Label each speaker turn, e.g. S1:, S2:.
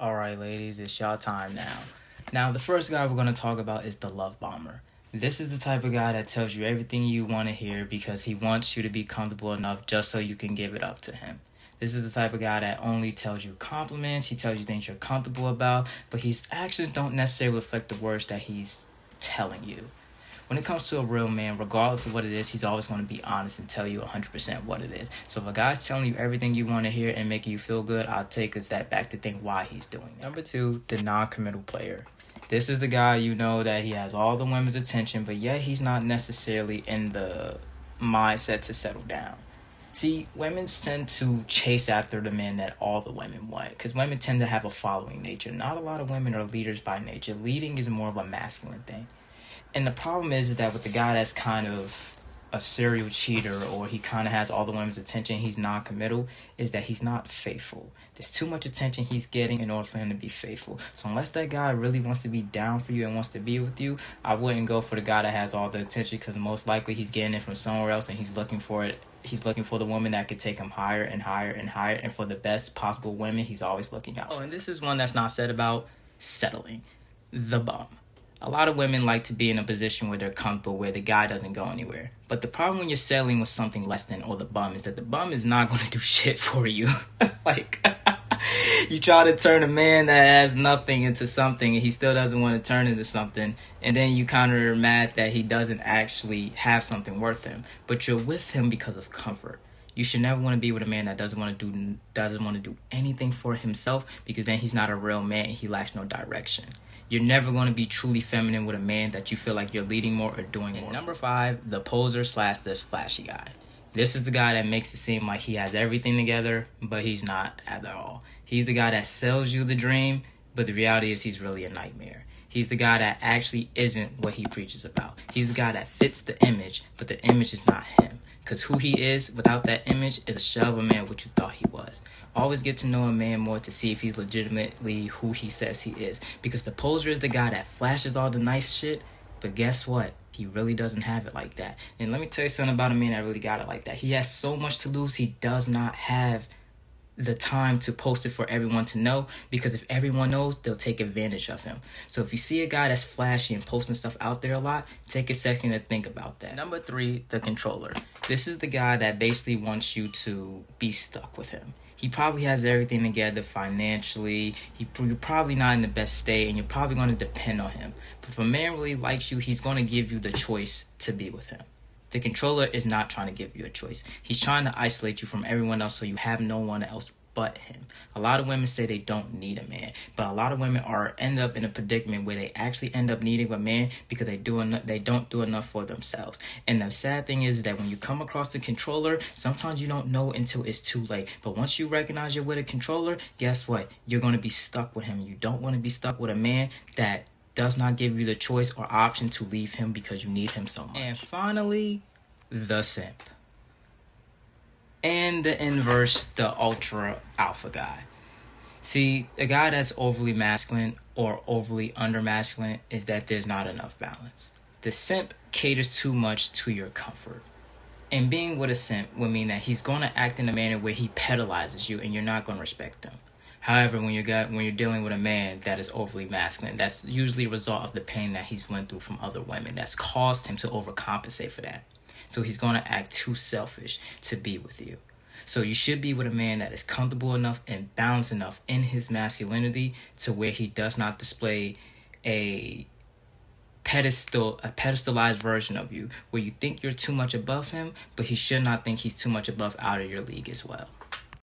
S1: Alright, ladies, it's y'all time now. Now, the first guy we're going to talk about is the love bomber. This is the type of guy that tells you everything you want to hear because he wants you to be comfortable enough just so you can give it up to him. This is the type of guy that only tells you compliments, he tells you things you're comfortable about, but his actions don't necessarily reflect the words that he's telling you. When it comes to a real man, regardless of what it is, he's always going to be honest and tell you 100% what it is. So if a guy's telling you everything you want to hear and making you feel good, I'll take a step back to think why he's doing it. Number two, the non-committal player. This is the guy you know that he has all the women's attention, but yet he's not necessarily in the mindset to settle down. See, women tend to chase after the men that all the women want because women tend to have a following nature. Not a lot of women are leaders by nature. Leading is more of a masculine thing. And the problem is that with the guy that's kind of a serial cheater or he kind of has all the women's attention, he's non-committal, is that he's not faithful. There's too much attention he's getting in order for him to be faithful. So unless that guy really wants to be down for you and wants to be with you, I wouldn't go for the guy that has all the attention because most likely he's getting it from somewhere else and he's looking for it. He's looking for the woman that could take him higher and higher and higher. And for the best possible women, he's always looking out. Oh, and this is one that's not said about: settling. The bum. A lot of women like to be in a position where they're comfortable, where the guy doesn't go anywhere. But the problem when you're settling with something less than or the bum is that the bum is not going to do shit for you. Like, you try to turn a man that has nothing into something and he still doesn't want to turn into something. And then you kind of are mad that he doesn't actually have something worth him. But you're with him because of comfort. You should never want to be with a man that doesn't want to do anything for himself because then he's not a real man and he lacks no direction. You're never going to be truly feminine with a man that you feel like you're leading more or doing more. And number five, the poser / this flashy guy. This is the guy that makes it seem like he has everything together, but he's not at all. He's the guy that sells you the dream, but the reality is he's really a nightmare. He's the guy that actually isn't what he preaches about. He's the guy that fits the image, but the image is not him. Because who he is without that image is a shell of a man what you thought he was. Always get to know a man more to see if he's legitimately who he says he is. Because the poser is the guy that flashes all the nice shit, but guess what? He really doesn't have it like that. And let me tell you something about a man that really got it like that. He has so much to lose, he does not have the time to post it for everyone to know, because if everyone knows, they'll take advantage of him. So if you see a guy that's flashy and posting stuff out there a lot, take a second to think about that. Number three, the controller. This is the guy that basically wants you to be stuck with him. He probably has everything together financially. You're probably not in the best state and you're probably going to depend on him. But if a man really likes you, he's going to give you the choice to be with him. The controller is not trying to give you a choice. He's trying to isolate you from everyone else so you have no one else but him. A lot of women say they don't need a man, but a lot of women end up in a predicament where they actually end up needing a man because they don't do enough for themselves. And the sad thing is that when you come across the controller, sometimes you don't know until it's too late. But once you recognize you're with a controller, guess what? You're going to be stuck with him. You don't want to be stuck with a man that does not give you the choice or option to leave him because you need him so much. And finally, the simp. And the inverse, the ultra alpha guy. See, a guy that's overly masculine or overly under masculine is that there's not enough balance. The simp caters too much to your comfort. And being with a simp would mean that he's going to act in a manner where he pedalizes you and you're not going to respect him. However, when you're dealing with a man that is overly masculine, that's usually a result of the pain that he's went through from other women that's caused him to overcompensate for that. So he's going to act too selfish to be with you. So you should be with a man that is comfortable enough and balanced enough in his masculinity to where he does not display a pedestalized version of you where you think you're too much above him, but he should not think he's too much above out of your league as well.